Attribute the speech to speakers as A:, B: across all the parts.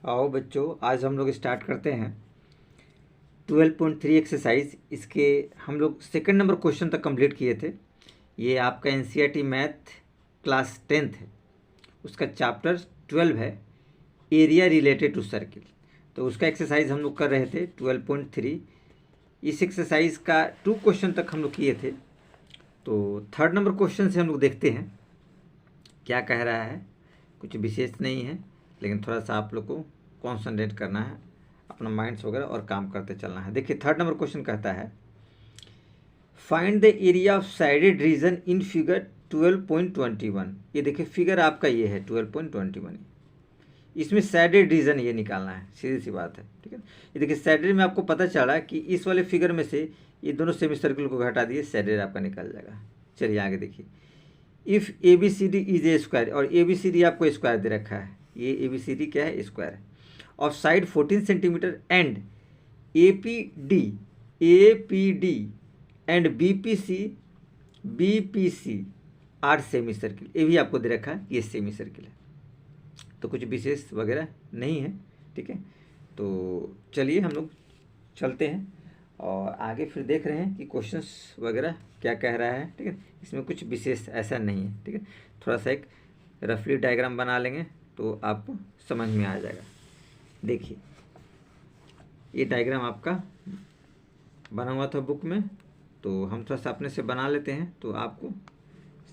A: आओ बच्चों, आज हम लोग स्टार्ट करते हैं 12.3 एक्सरसाइज। इसके हम लोग सेकंड नंबर क्वेश्चन तक कंप्लीट किए थे। ये आपका एनसीईआरटी मैथ क्लास 10th है, उसका चैप्टर 12 है, एरिया रिलेटेड टू सर्किल। तो उसका एक्सरसाइज हम लोग कर रहे थे 12.3। इस एक्सरसाइज का 2 क्वेश्चन तक हम लोग किए थे। तो थर्ड नंबर क्वेश्चन से हम लोग देखते हैं क्या कह रहा है। कुछ विशेष नहीं है, लेकिन थोड़ा सा आप लोग को कॉन्सेंट्रेट करना है, अपना माइंड्स वगैरह और काम करते चलना है। देखिए थर्ड नंबर क्वेश्चन कहता है find the area of shaded region in figure 12.21। ये देखिए फिगर आपका ये है 12.21। इसमें साइडेड रीजन ये निकालना है, सीधी सी बात है, ठीक है। ये देखिए साइडेड में आपको पता चला कि इस वाले फिगर में से ये दोनों सेमी सर्किल को घटा दिए, साइडेड आपका निकल जाएगा। चलिए आगे देखिए, if A B C D is a square, और ए बी सी डी आपको स्क्वायर दे रखा है, ये ए बी सी डी क्या है, स्क्वायर है, of side 14 centimetre and A P D and B P C are semicircle. ये भी आपको दे रखा है, ये सेमी सर्किल है। तो कुछ विशेष वगैरह नहीं है, ठीक है। तो चलिए हम लोग चलते हैं और आगे फिर देख रहे हैं कि क्वेश्चंस वगैरह क्या कह रहा है, ठीक है। इसमें कुछ विशेष ऐसा नहीं है, ठीक है। थोड़ा सा एक रफली डायग्राम बना लेंगे तो आपको समझ में आ जाएगा। देखिए ये डायग्राम आपका बना हुआ था बुक में, तो हम थोड़ा सा अपने से बना लेते हैं तो आपको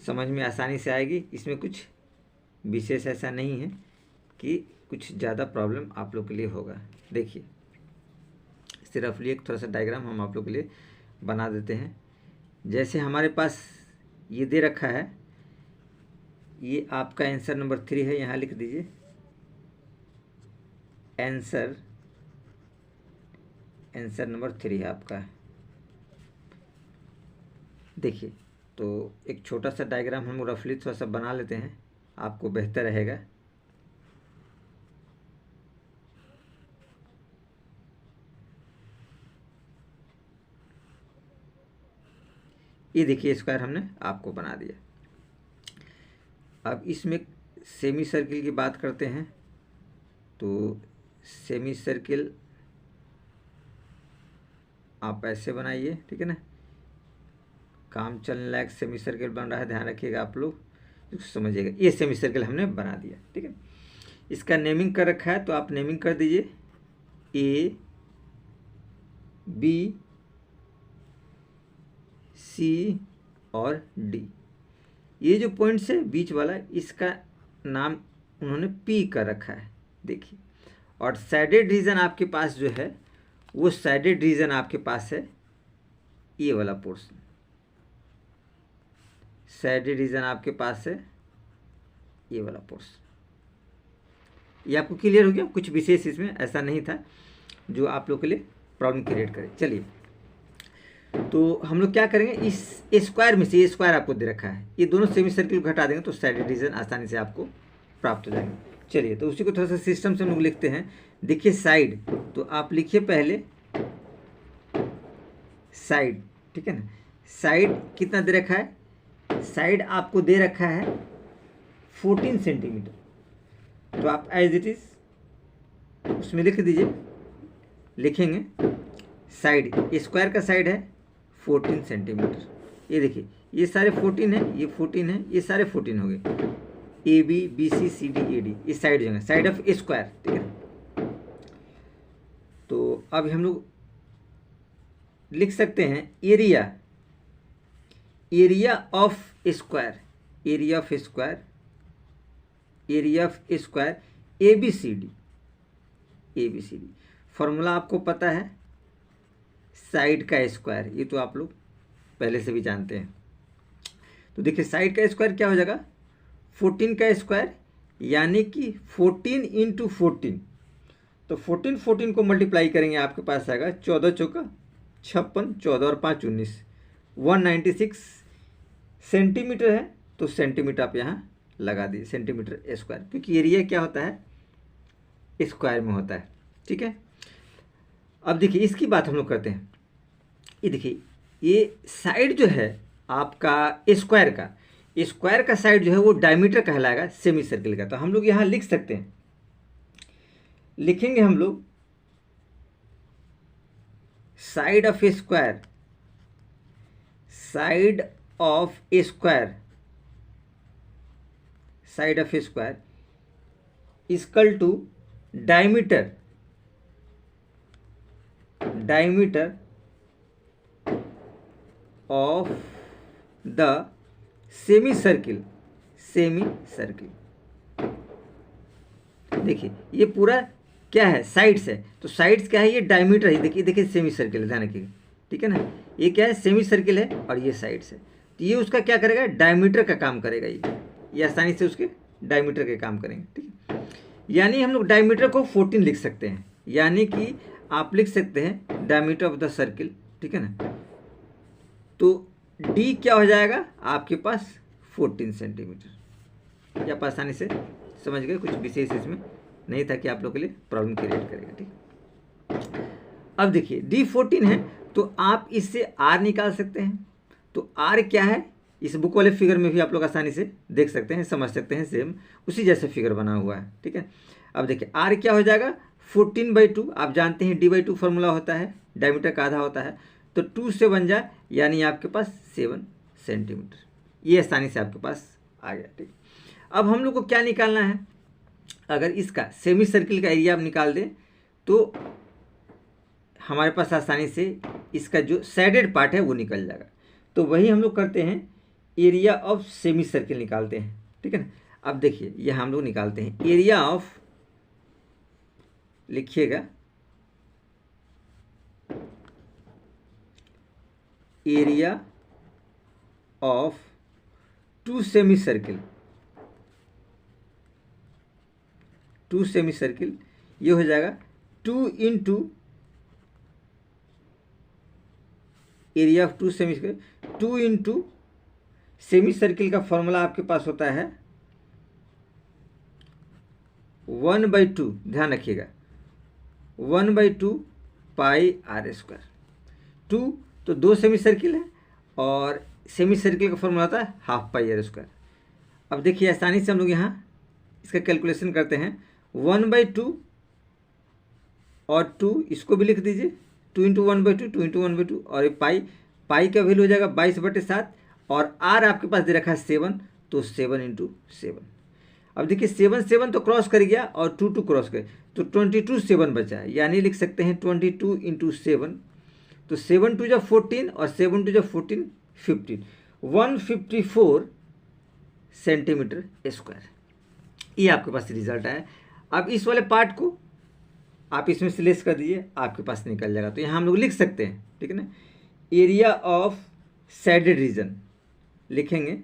A: समझ में आसानी से आएगी। इसमें कुछ विशेष ऐसा नहीं है कि कुछ ज़्यादा प्रॉब्लम आप लोग के लिए होगा। देखिए इससे रफली एक थोड़ा सा डायग्राम हम आप लोग के लिए बना देते हैं। जैसे हमारे पास ये दे रखा है, ये आपका आंसर नंबर 3 है, यहाँ लिख दीजिए आंसर नंबर 3 है आपका। देखिए तो एक छोटा सा डायग्राम हम रफली थोड़ा सा बना लेते हैं, आपको बेहतर रहेगा। ये देखिए स्क्वायर हमने आपको बना दिया। अब इसमें सेमी सर्किल की बात करते हैं, तो सेमी सर्किल आप ऐसे बनाइए, ठीक है ना। काम चलने लायक सेमी सर्किल बन रहा है, ध्यान रखिएगा आप लोग, समझिएगा। ये सेमी सर्किल हमने बना दिया, ठीक है। इसका नेमिंग कर रखा है, तो आप नेमिंग कर दीजिए ए बी सी और डी। ये जो पॉइंट्स है बीच वाला, इसका नाम उन्होंने पी कर रखा है, देखिए। और साइडेड रीजन आपके पास जो है, वो साइडेड रीजन आपके पास है ये वाला पोर्शन। साइडेड रीजन आपके पास है ये वाला पोर्शन। ये आपको क्लियर हो गया। कुछ विशेष इसमें ऐसा नहीं था जो आप लोग के लिए प्रॉब्लम क्रिएट करे। चलिए तो हम लोग क्या करेंगे, इस स्क्वायर में से ये स्क्वायर आपको दे रखा है, ये दोनों सेमी सर्किल को हटा देंगे तो साइडेड रीजन आसानी से आपको प्राप्त हो जाएंगे। चलिए तो उसी को थोड़ा सा सिस्टम से हम लोग लिखते हैं। देखिए साइड, तो आप लिखिए पहले साइड, ठीक है ना। साइड कितना दे रखा है, साइड आपको दे रखा है 14 सेंटीमीटर। तो आप एज इट इज उसमें लिख दीजिए, लिखेंगे साइड, स्क्वायर का साइड है 14 सेंटीमीटर। ये देखिए ये सारे 14 है, ये 14 है, ये सारे 14 हो गए। A B B C C D A D, ये साइड जो है साइड ऑफ स्क्वायर, ठीक है। तो अब हम लोग लिख सकते हैं area of square, area of square A B C D. Formula आपको पता है, साइड का स्क्वायर, ये तो आप लोग पहले से भी जानते हैं। तो देखिए साइड का स्क्वायर क्या हो जाएगा, 14 का स्क्वायर, यानी कि 14 इंटू 14। तो 14 को मल्टीप्लाई करेंगे, आपके पास आएगा 14 चौका 56, 14 और 5 19, 196 सेंटीमीटर है। तो सेंटीमीटर आप यहाँ लगा दीजिए, सेंटीमीटर स्क्वायर, क्योंकि एरिया क्या होता है, स्क्वायर में होता है, ठीक है। अब देखिए इसकी बात हम लोग करते हैं। ये देखिए ये साइड जो है आपका स्क्वायर का साइड जो है वो डायमीटर कहलाएगा सेमी सर्किल का। तो हम लोग यहाँ लिख सकते हैं लिखेंगे हम लोग side of a square, side of a square, side of a square equal to diameter, diameter of the semicircle, semicircle. देखिए ये पूरा क्या है, साइड्स है, तो साइड्स क्या है, ये डायमीटर है। देखिए देखिए सेमी सर्किल है, ध्यान रखिएगा, ठीक है ना। ये क्या है, सेमी सर्किल है और ये साइड्स है, तो ये उसका क्या करेगा, डायमीटर का काम करेगा। ये आसानी से उसके डायमीटर के काम करेंगे, ठीक है। यानी हम लोग डायमीटर को 14 लिख सकते हैं, यानी कि आप लिख सकते हैं डायमीटर ऑफ द सर्किल, ठीक है ना। तो डी क्या हो जाएगा आपके पास 14 सेंटीमीटर। ये आप आसानी से समझ गए, कुछ विशेष इसमें नहीं था कि आप लोग के लिए प्रॉब्लम क्रिएट करेगा, ठीक। अब देखिए डी 14 है, तो आप इससे आर निकाल सकते हैं। तो आर क्या है, इस बुक वाले फिगर में भी आप लोग आसानी से देख सकते हैं, समझ सकते हैं, सेम उसी जैसे फिगर बना हुआ है, ठीक है। अब देखिए आर क्या हो जाएगा 14/2, आप जानते हैं d/2 फॉर्मूला होता है, डायमीटर का आधा होता है, तो 2 से बन जाए, यानी आपके पास 7 सेंटीमीटर। ये आसानी से आपके पास आ गया, ठीक। अब हम लोग को क्या निकालना है, अगर इसका सेमी सर्किल का एरिया आप निकाल दें तो हमारे पास आसानी से इसका जो सैडेड पार्ट है वो निकल जाएगा। तो वही हम लोग करते हैं, एरिया ऑफ सेमी सर्किल निकालते हैं, ठीक है ना। अब देखिए ये हम लोग निकालते हैं एरिया ऑफ, लिखिएगा area of 2 semi circle, 2 semicircle, ये हो जाएगा 2 into area of 2 semi circle, 2 into semi circle का फॉर्मूला आपके पास होता है 1/2, ध्यान रखिएगा 1/2 पाई आर स्क्वायर। 2 तो 2 सेमी सर्किल है और सेमी सर्किल का फॉर्मूला होता है हाफ पाई आर स्क्वायर। अब देखिए आसानी से हम लोग यहाँ इसका कैलकुलेशन करते हैं, 1/2 और 2 इसको भी लिख दीजिए, 2 इंटू 1/2, 2 इंटू 1/2, और ये पाई, पाई का वैल्यू हो जाएगा 22/7, और आर आपके पास दे रखा है 7, तो 7 इंटू 7। अब देखिए 7 तो क्रॉस कर गया और 2 क्रॉस कर, तो 22 7 बचा है, यानी लिख सकते हैं 22 इंटू 7, तो 7 2 जा 14 और 7 2 जा 14 15, 154 सेंटीमीटर स्क्वायर। ये आपके पास रिजल्ट आया। अब इस वाले पार्ट को आप इसमें से लेस कर दीजिए, आपके पास निकल जाएगा। तो यहाँ हम लोग लिख सकते हैं, ठीक है ना, एरिया ऑफ सैडेड रीजन, लिखेंगे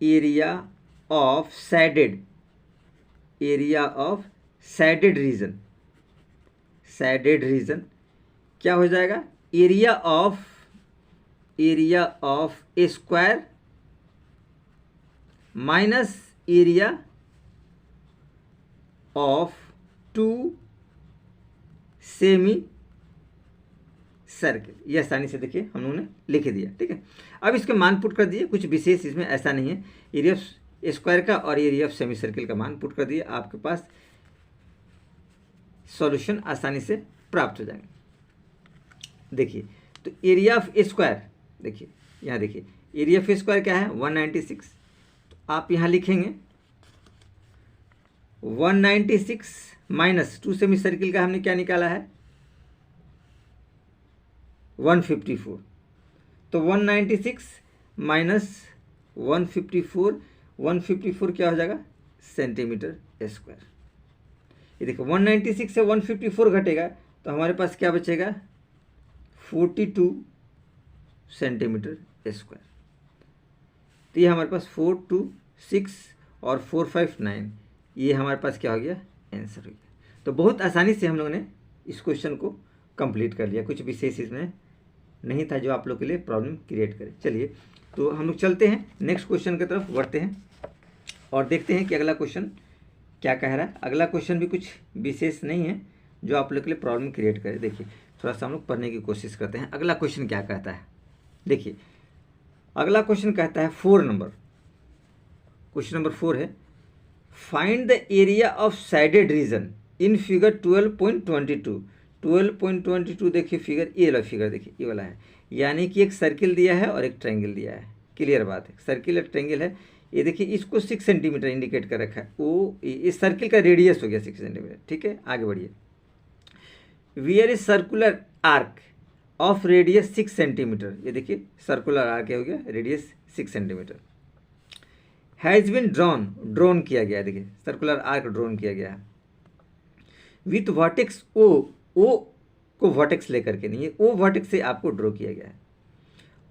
A: area of shaded, area of shaded region, shaded region क्या हो जाएगा, area of a square minus area of 2 semicircle. ये आसानी से देखिए हम लोगों ने लिख दिया, ठीक है। अब इसके मान पुट कर दिए, कुछ विशेष इसमें ऐसा नहीं है, एरिया ऑफ स्क्वायर का और एरिया ऑफ सेमी सर्किल का मान पुट कर दिए, आपके पास सॉल्यूशन आसानी से प्राप्त हो जाएंगे। देखिए तो एरिया ऑफ ए स्क्वायर, देखिए यहाँ देखिए एरिया ऑफ ए स्क्वायर क्या है 196, तो आप यहाँ लिखेंगे 196 माइनस 2 सेमी सर्किल का हमने क्या निकाला है 154, तो 196 माइनस 154 क्या हो जाएगा सेंटीमीटर स्क्वायर। ये देखो 196 से 154 घटेगा तो हमारे पास क्या बचेगा 42 सेंटीमीटर स्क्वायर। तो ये हमारे पास 426 और 459, ये हमारे पास क्या हो गया आंसर हो गया। तो बहुत आसानी से हम लोगों ने इस क्वेश्चन को कंप्लीट कर लिया, कुछ विशेष इसमें नहीं था जो आप लोग के लिए प्रॉब्लम क्रिएट करे। चलिए तो हम लोग चलते हैं नेक्स्ट क्वेश्चन की तरफ बढ़ते हैं और देखते हैं कि अगला क्वेश्चन क्या कह रहा है। अगला क्वेश्चन भी कुछ विशेष नहीं है जो आप लोग के लिए प्रॉब्लम क्रिएट करे। देखिए थोड़ा सा हम लोग पढ़ने की कोशिश करते हैं, अगला क्वेश्चन क्या कहता है। देखिए अगला क्वेश्चन कहता है 4 नंबर, क्वेश्चन नंबर 4 है, find the area of shaded region in figure 12.22। 12.22 देखिए फिगर, ये वाला फिगर देखिए, ये वाला है, यानी कि एक सर्किल दिया है और एक ट्रायंगल दिया है। क्लियर बात है, सर्किल और ट्रायंगल है। ये देखिए इसको 6 सेंटीमीटर इंडिकेट कर रखा है, वो इस सर्किल का रेडियस हो गया 6 सेंटीमीटर। ठीक है, आगे बढ़िए। Wear is circular arc of radius 6 centimetre. ये देखिए सर्कुलर आर्क हो गया, radius 6 centimetre. Has been drawn किया गया है, देखिए सर्कुलर आर्क ड्रॉन किया गया है विथ वर्टेक्स ओ को वर्टेक्स लेकर के, नहीं है ओ वर्टेक्स से आपको ड्रॉ किया गया है।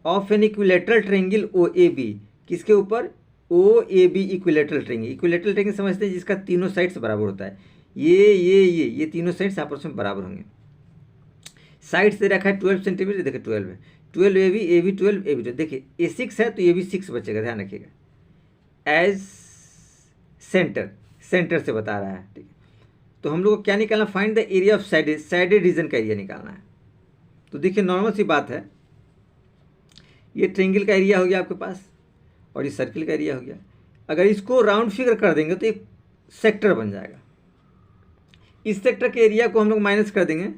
A: Of an equilateral triangle O A B, किसके ऊपर? O A B equilateral triangle. Equilateral triangle समझते हैं जिसका तीनों साइड्स बराबर होता है, ये तीनों साइड्स आपस में बराबर होंगे। साइड्स दे रखा है 12 सेंटीमीटर, देखिए 12 है, 12 ए बी 12 ए बी 12। देखिए ये 6 है तो ये भी 6 बचेगा, ध्यान रखिएगा। एज सेंटर से बता रहा है। ठीक है, तो हम लोग को क्या निकालना? Find the area of shaded region का एरिया निकालना है। तो देखिए नॉर्मल सी बात है, ये ट्रायंगल का एरिया हो गया आपके पास और ये सर्किल का एरिया हो गया। अगर इसको राउंड फिगर कर देंगे तो एक सेक्टर बन जाएगा। इस सेक्टर के एरिया को हम लोग माइनस कर देंगे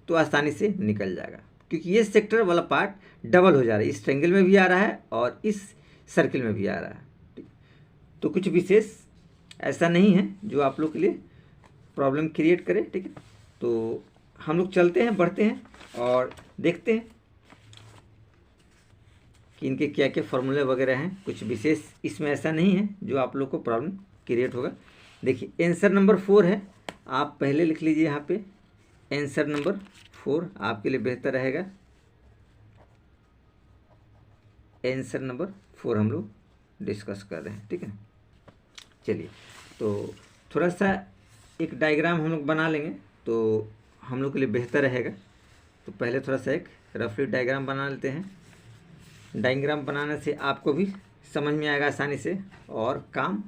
A: तो आसानी से निकल जाएगा, क्योंकि ये सेक्टर वाला पार्ट डबल हो जा रहा है, इस ट्रायंगल में भी आ रहा है और इस सर्किल में भी आ रहा है। ठीक, तो कुछ विशेष ऐसा नहीं है जो आप लोग के लिए प्रॉब्लम क्रिएट करे। ठीक है, तो हम लोग चलते हैं, बढ़ते हैं और देखते हैं कि इनके क्या क्या फॉर्मूले वगैरह हैं। कुछ विशेष इसमें ऐसा नहीं है जो आप लोग को प्रॉब्लम क्रिएट होगा। देखिए आंसर नंबर 4 है, आप पहले लिख लीजिए यहाँ पे आंसर नंबर 4 आपके लिए बेहतर रहेगा। आंसर नंबर 4 हम लोग डिस्कस कर रहे हैं। ठीक है, चलिए तो थोड़ा सा एक डायग्राम हम लोग बना लेंगे तो हम लोग के लिए बेहतर रहेगा। तो पहले थोड़ा सा एक रफली डायग्राम बना लेते हैं। डायग्राम बनाने से आपको भी समझ में आएगा आसानी से और काम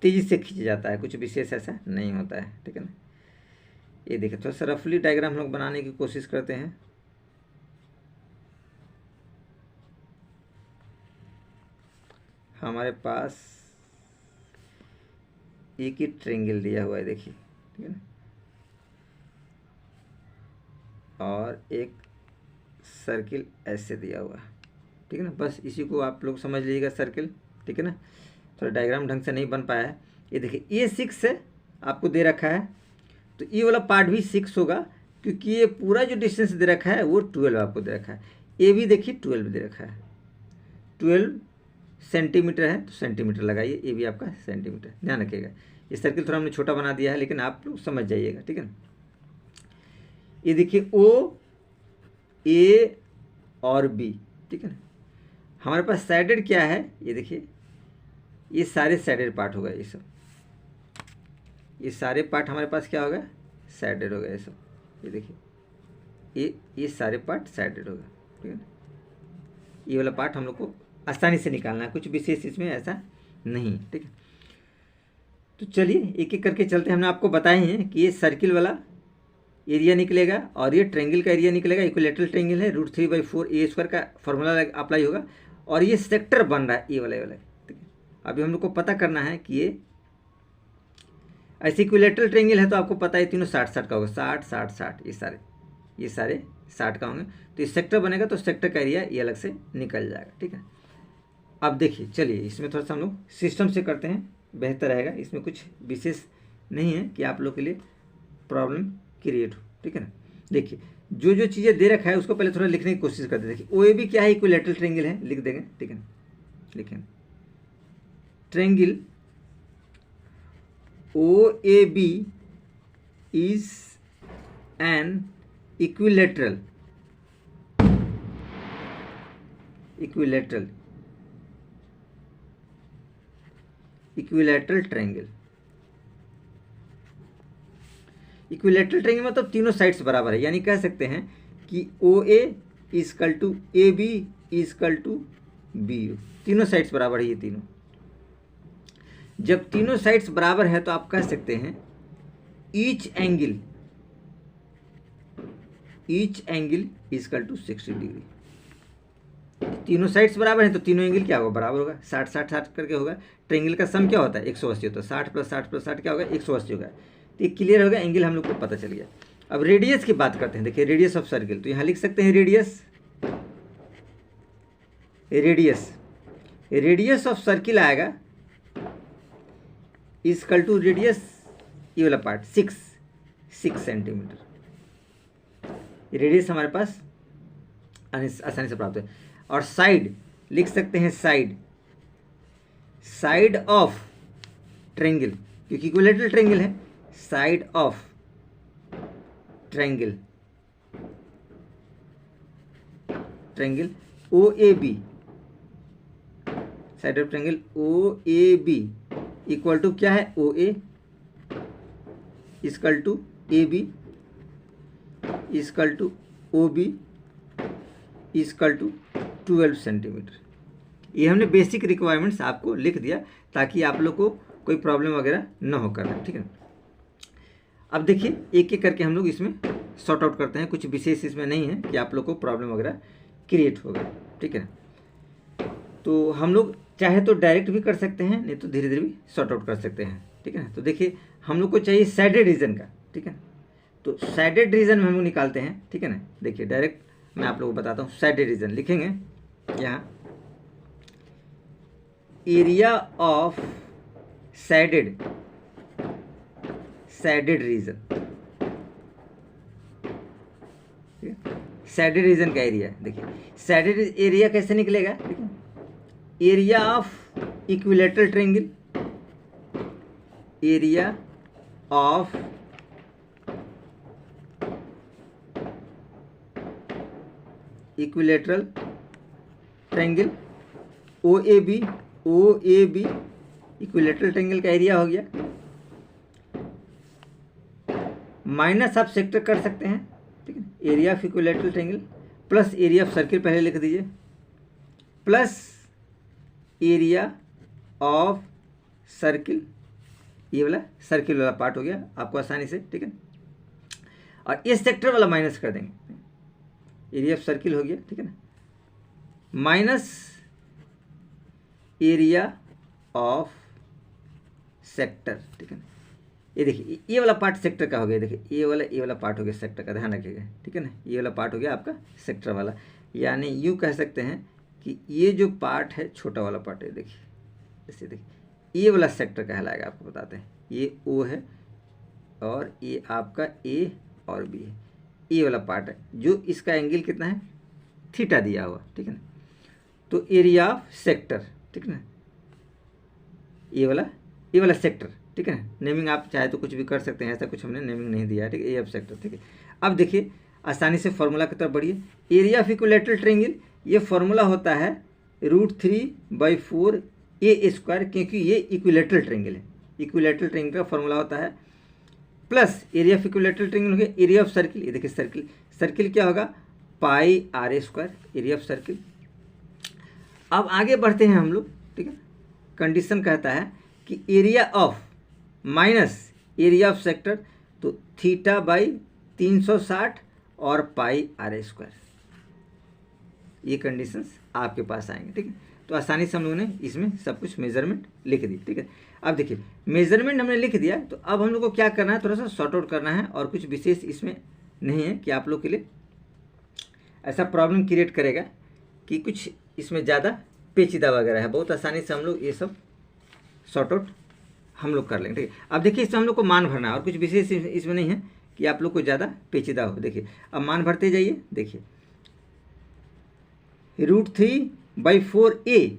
A: तेज़ी से खींच जाता है, कुछ विशेष ऐसा नहीं होता है। ठीक है ना, ये देखिए थोड़ा सा रफली डायग्राम हम लोग बनाने की कोशिश करते हैं। हमारे पास एक ही ट्रायंगल दिया हुआ है, देखिए ठीक है ना, और एक सर्किल ऐसे दिया हुआ है। ठीक है ना, बस इसी को आप लोग समझ लीजिएगा सर्किल। ठीक है ना, थोड़ा डायग्राम ढंग से नहीं बन पाया है। ये देखिए ये 6 है आपको दे रखा है, तो ये वाला पार्ट भी 6 होगा, क्योंकि ये पूरा जो डिस्टेंस दे रखा है वो 12 आपको दे रखा है। ये भी देखिए 12 दे रखा है, 12 सेंटीमीटर है तो सेंटीमीटर लगाइए, ये भी आपका सेंटीमीटर। ध्यान रखिएगा, ये सर्किल थोड़ा हमने छोटा बना दिया है लेकिन आप लोग समझ जाइएगा। ठीक है ना, ये देखिए ओ ए और बी। ठीक है ना, हमारे पास साइडेड क्या है? ये देखिए ये सारे साइडेड पार्ट हो गए, ये सब ये सारे पार्ट हमारे पास क्या हो गया? साइडेड हो गया ये सब। ये देखिए ये सारे पार्ट साइडेड हो गए। ठीक है ना, ये वाला पार्ट हम लोग को आसानी से निकालना है, कुछ विशेष इसमें ऐसा नहीं। ठीक है, तो चलिए एक एक करके चलते हैं। हमने आपको बताए हैं कि ये सर्किल वाला एरिया निकलेगा और ये ट्रायंगल का एरिया निकलेगा। इक्विलेटरल ट्रायंगल है, √3/4 a² का फॉर्मूला अप्लाई होगा और ये सेक्टर बन रहा है, ये वाला। ठीक है, अभी हम लोग को पता करना है कि ये ऐसे इक्विलेटरल ट्रायंगल है तो आपको पता है तीनों 60-60 का होगा, 60-60-60, ये सारे 60 का होंगे। तो ये सेक्टर बनेगा तो सेक्टर का एरिया ये अलग से निकल जाएगा। ठीक है, अब देखिए चलिए इसमें थोड़ा सा हम लोग सिस्टम से करते हैं, बेहतर रहेगा। इसमें कुछ विशेष नहीं है कि आप लोग के लिए प्रॉब्लम क्रिएट हो। ठीक है ना, देखिए जो जो चीज़ें दे रखा है उसको पहले थोड़ा लिखने की कोशिश करते हैं। देखिए ओ ए बी क्या है? इक्विलेटरल ट्रायंगल है, लिख देंगे। ठीक है, लिखें triangle O A B is an equilateral triangle. Equilateral triangle मतलब तीनों साइड्स बराबर है, यानी कह सकते हैं कि O A equal to A B equal to B, तीनों साइड्स बराबर है। ये तीनों जब तीनों साइड्स बराबर है तो आप कह सकते हैं each angle equal to 60 degree. तीनों साइड्स बराबर हैं तो तीनों एंगल क्या होगा, बराबर होगा, 60 60 60 करके होगा। ट्रायंगल का सम क्या होता है, 180 होता है, 60 + 60 + 60 क्या होगा, 180 होगा। तो ये क्लियर होगा, एंगल हम लोग को पता चल गया। अब रेडियस की बात करते हैं। देखिए रेडियस ऑफ सर्किल, तो यहाँ लिख सकते हैं रेडियस ऑफ सर्किल आएगा इक्वल टू रेडियस, ये वाला पार्ट 6 सेंटीमीटर। रेडियस हमारे पास आसानी से प्राप्त है। और साइड लिख सकते हैं, साइड ऑफ ट्रायंगल, क्योंकि इक्विलैटरल ट्रायंगल है, side of triangle OAB, side of triangle OAB equal to क्या है, OA equal to AB equal to OB equal to 12 centimetre. ये हमने बेसिक रिक्वायरमेंट्स आपको लिख दिया ताकि आप लोग को कोई प्रॉब्लम वगैरह न हो करना, ठीक है। अब देखिए एक एक करके हम लोग इसमें सॉर्ट आउट करते हैं। कुछ विशेष इसमें नहीं है कि आप लोग को प्रॉब्लम वगैरह क्रिएट होगा, ठीक है। तो हम लोग चाहे तो डायरेक्ट भी कर सकते हैं, नहीं तो धीरे धीरे भी सॉर्ट आउट कर सकते हैं, ठीक है ना। तो देखिए हम लोग को चाहिए सैडेड रीजन का, ठीक है। तो सैडेड रीजन में हम लोग निकालते हैं, ठीक है ना। देखिए डायरेक्ट मैं आप लोगों को बताता हूँ। सैडेड रीजन लिखेंगे यहाँ, area of shaded region, shaded region का एरिया। देखिए सैडेड एरिया कैसे निकलेगा, ठीक है। Area of equilateral triangle, area of equilateral triangle OAB equilateral triangle का एरिया हो गया, माइनस आप सेक्टर कर सकते हैं, ठीक है। Area of equilateral triangle plus area of circle पहले लिख दीजिए, प्लस एरिया ऑफ सर्किल, ये वाला सर्किल वाला पार्ट हो गया आपको आसानी से, ठीक है। और इस सेक्टर वाला माइनस कर देंगे, एरिया ऑफ सर्किल हो गया, ठीक है ना, माइनस एरिया ऑफ सेक्टर, ठीक है ना। ये देखिए ये वाला पार्ट सेक्टर का हो गया। देखिए ये वाला पार्ट हो गया सेक्टर का, ध्यान रखिएगा, ठीक है ना। ये वाला पार्ट हो गया आपका सेक्टर वाला, यानी यूँ कह सकते हैं कि ये जो पार्ट है छोटा वाला पार्ट है, देखिए ऐसे देखिए, ये वाला सेक्टर कहलाएगा। आपको बताते हैं ये O है और ये आपका A और B है, ये वाला पार्ट है जो इसका एंगल कितना है, थीटा दिया हुआ, ठीक है ना। तो एरिया ऑफ सेक्टर, ठीक है ना, ये वाला सेक्टर, ठीक है ना। नेमिंग आप चाहे तो कुछ भी कर सकते हैं, ऐसा कुछ हमने नेमिंग नहीं दिया है, ठीक है। एरिया ऑफ सेक्टर, ठीक है। अब देखिए आसानी से फॉर्मूला की तरफ बढ़िए। एरिया ऑफ इक्विलैटरल ट्रायंगल, ये फॉर्मूला होता है √3/4 A², क्योंकि ये इक्विलैटरल ट्रायंगल है। इक्विलैटरल ट्रायंगल का फॉर्मूला होता है plus area of equilateral triangle हो गया, एरिया ऑफ सर्किल, ये देखिए सर्किल क्या होगा, πr², एरिया ऑफ सर्किल। अब आगे बढ़ते हैं हम लोग, ठीक है। कंडीशन कहता है कि area of minus area of sector, तो θ/360 और πr², ये कंडीशंस आपके पास आएंगे, ठीक है। तो आसानी से हम लोगों ने इसमें सब कुछ मेजरमेंट लिख दी, ठीक है। अब देखिए मेजरमेंट हमने लिख दिया, तो अब हम लोग को क्या करना है, थोड़ा सा सॉर्ट आउट करना है, और कुछ विशेष इसमें नहीं है कि आप लोग के लिए ऐसा प्रॉब्लम क्रिएट करेगा कि कुछ इसमें ज़्यादा पेचीदा वगैरह है। बहुत आसानी से हम लोग ये सब सॉर्ट आउट हम लोग कर लेंगे, ठीक है। अब देखिए इसमें हम लोग को मान भरना है, और कुछ विशेष इसमें नहीं है कि आप लोग को ज़्यादा पेचीदा हो। देखिए अब मान भरते जाइए। देखिए √3/4 ए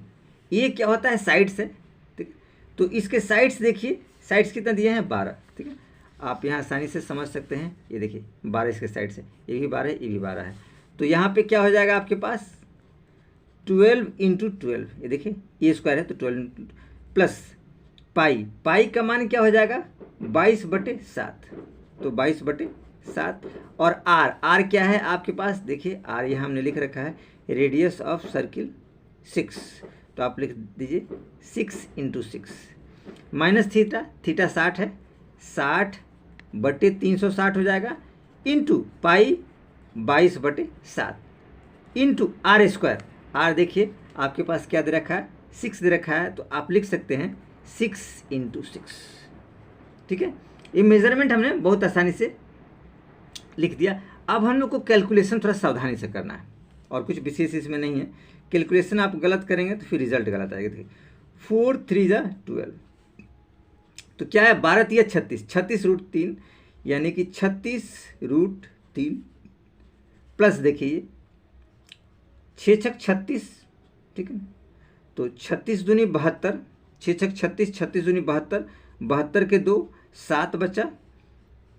A: क्या होता है, साइड्स है, ठीक है। तो इसके साइड्स देखिए, साइड्स कितना दिए हैं, 12, ठीक है। आप यहाँ आसानी से समझ सकते हैं, ये देखिए 12 इसके साइड्स है, ये भी 12 है, ये भी 12 है। तो यहाँ पे क्या हो जाएगा आपके पास, 12 × 12, ये देखिए A² है तो 12 प्लस पाई का मान क्या हो जाएगा, 22/7, तो 22/7। और आर क्या है आपके पास, देखिए आर यहाँ हमने लिख रखा है रेडियस ऑफ सर्किल 6, तो आप लिख दीजिए 6 × 6 माइनस थीटा 60 है, 60/360 हो जाएगा, into pi 22/7 into R², are देखिए आपके पास क्या दे रखा है, 6 दे रखा है, तो आप लिख सकते हैं 6 × 6। ठीक है, ये मेजरमेंट हमने बहुत आसानी से लिख दिया। अब हम लोग को कैलकुलेशन थोड़ा सावधानी से करना है और कुछ विशेष इसमें नहीं है। कैलकुलेशन आप गलत करेंगे तो फिर रिजल्ट गलत आएगा। देखिए 4 × 3 = 12, तो क्या है 12 × 3 = 36, 36√3 यानी कि 36√3 प्लस देखिए 6 × 6 = 36। ठीक है, तो 36 दूनी 72, 6 × 6 = 36, 36 दूनी 72, 72 के 2 7 बचा,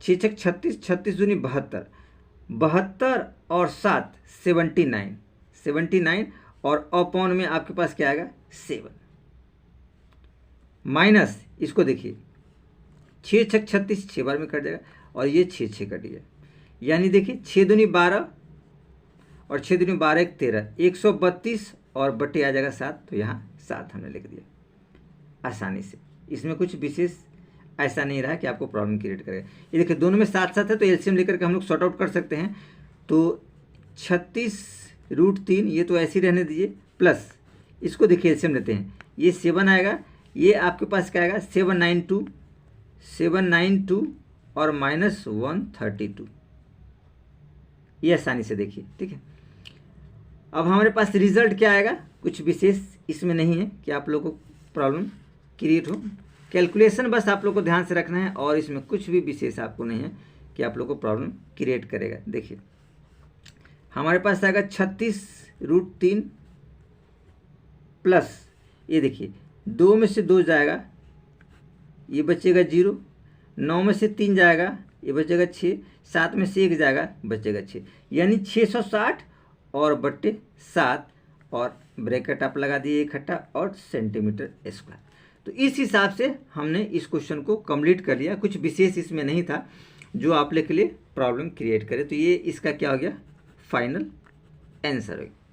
A: 6 × 6 = 36, 36 दूनी 72, 72 और 7 79, 79 और अपॉन में आपके पास क्या आएगा 7 माइनस इसको देखिए 6 × 6 = 36, 6 बार में कट जाएगा और ये 6 6 कट गया, यानी देखिए 6 दूनी 12 और 6 दूनी 12 × 1 13, 132 और बटे आ जाएगा 7, तो यहाँ 7 हमने लिख दिया आसानी से। इसमें कुछ विशेष ऐसा नहीं रहा कि आपको प्रॉब्लम क्रिएट करेगा। ये देखिए दोनों में 7 7 है, तो एलसीएम लेकर के हम लोग सॉर्ट आउट कर सकते हैं। तो 36√3 ये तो ऐसे ही रहने दीजिए, प्लस इसको देखिए एलसीएम लेते हैं, ये 7 आएगा, ये आपके पास क्या आएगा 792, 792 और -132, ये आसानी से देखिए। ठीक है, अब हमारे पास रिजल्ट क्या आएगा, कुछ विशेष इसमें नहीं है कि आप लोगों को प्रॉब्लम क्रिएट हो। कैलकुलेशन बस आप लोग को ध्यान से रखना है और इसमें कुछ भी विशेष आपको नहीं है कि आप लोग को प्रॉब्लम क्रिएट करेगा। देखिए हमारे पास आएगा 36√3 प्लस ये देखिए 2 में से 2 जाएगा, ये बचेगा 0, 9 में से 3 जाएगा, ये बचेगा 6, 7 में से 1 जाएगा, बचेगा 6, यानी 660 और बट्टे 7 और ब्रैकेट आप लगा दिए इकट्ठा और सेंटीमीटर स्क्वायर। तो इस हिसाब से हमने इस क्वेश्चन को कंप्लीट कर लिया। कुछ विशेष इसमें नहीं था जो आप लोग के लिए प्रॉब्लम क्रिएट करे। तो ये इसका क्या हो गया, फाइनल आंसर हो गया।